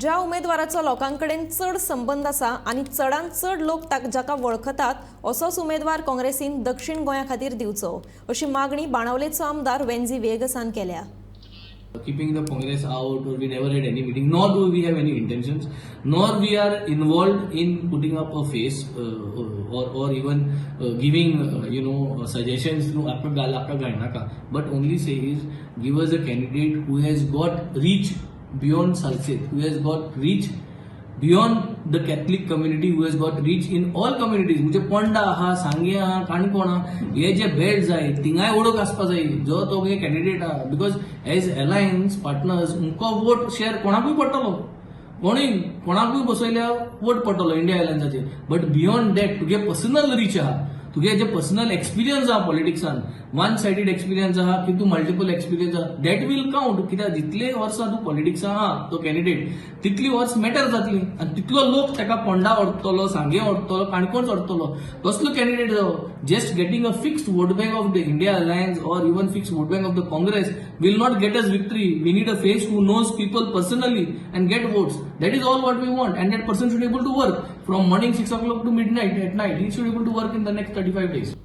ज्या उमेदवाराचो लोकांकडेन चड संबंध आसा आनी चडांत चड लोक जाका वळखतात असोच उमेदवार काँग्रेसीन दक्षिण गोंया खातीर दिवचो अशी मागणी बाणावलेचो आमदार वेंजी वेगसान केल्या. Keeping the Congress out, or we never had any meeting, nor do we have any intentions, nor we are involved in putting up a face or even giving suggestions to आपका गालना का. But only say is give us a candidate who has got reach beyond Salsett, who has got reach beyond the Catholic community, who has got reach in all communities. म्हणजे पोंडा आहा, सांगे आहा, काणकोण आहा, हे जे belt जाय तिंगाय ओळख आसपा जाय जो तो कॅन्डिडेट आहा. बिकॉज एज अलायन्स पार्टनर्स उमको वोट शेअर कोणाकूय पडटलो, कोणाकूय बसयल्या वोट पडटलो इंडिया अलायन्साचेर. बट बियॉन्ड दॅट तुगे पर्सनल रीच आहा, तुगे जे पर्सनल एक्सपिरियन्स आहा पॉलिटिक्सान, वन सायडेड एक्सपिरियन्स आहा की तू मल्टिपल एक्सपिरियन्स आहा, दॅट वील काउंट. कित्याक जितले वर्सां तू पॉलिटिक्सान आहा तो कॅन्डिडेट तितली वर्स मॅटर जातली आनी तितलो लोक ताका पोंडा ओडटलो, सांगे ओडटलो, काणकोण ओडटलो. तसलो कॅन्डिडेट जावो. Just getting a fixed vote bank of the India alliance और even fixed vote bank of the Congress will not get us victory. We need a face who knows people personally and get votes. That is all what we want, and that person should be able to work from morning 6 o'clock to midnight at night. He should be able to work in the next 35 days.